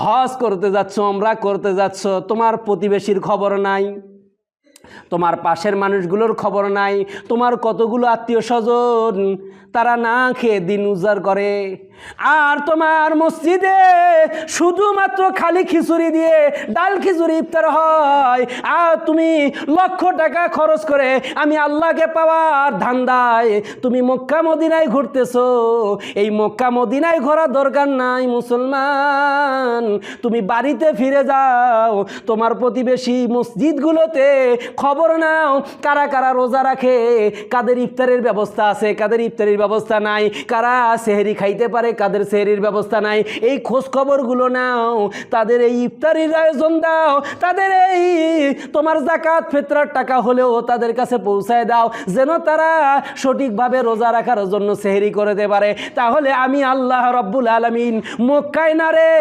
হজ করতে যাচ্ছ, উমরা করতে যাচ্ছ, তোমার প্রতিবেশীর খবর নাই, তোমার পাশের মানুষগুলোর খবর নাই, তোমার কতগুলো আত্মীয় স্বজন তারা না খেয়ে দিন উজাড় করে, আর তোমার মসজিদে শুধুমাত্র খালি খিচুড়ি দিয়ে ডাল খিচুড়ি ইফতার হয়, আর তুমি লক্ষ টাকা খরচ করে আমি আল্লাহকে পাওয়ার ধান্দায় তুমি মক্কা মদিনায় ঘুরতেছো। এই মক্কা মদিনায় ঘোরার দরকার নাই মুসলমান, তুমি বাড়িতে ফিরে যাও, তোমার প্রতিবেশী মসজিদগুলোতে খবর নাও কারা কারা রোজা রাখে, কাদের ইফতারের ব্যবস্থা আছে, কাদের ইফতারের ব্যবস্থা নাই, কারা সেহরি খাইতে পারে, কাদের সেহরির ব্যবস্থা নাই, এই খোঁজ খবরগুলো নাও, তাদের এই ইফতারির আয়োজন দাও, তাদের এই তোমার যাকাত ফিতরার টাকা হলেও তাদের কাছে পৌঁছায় দাও, যেন তারা সঠিকভাবে রোজা রাখার জন্য সেহরি করতে পারে। তাহলে আমি আল্লাহ রাব্বুল আলামিন মক্কায় না রে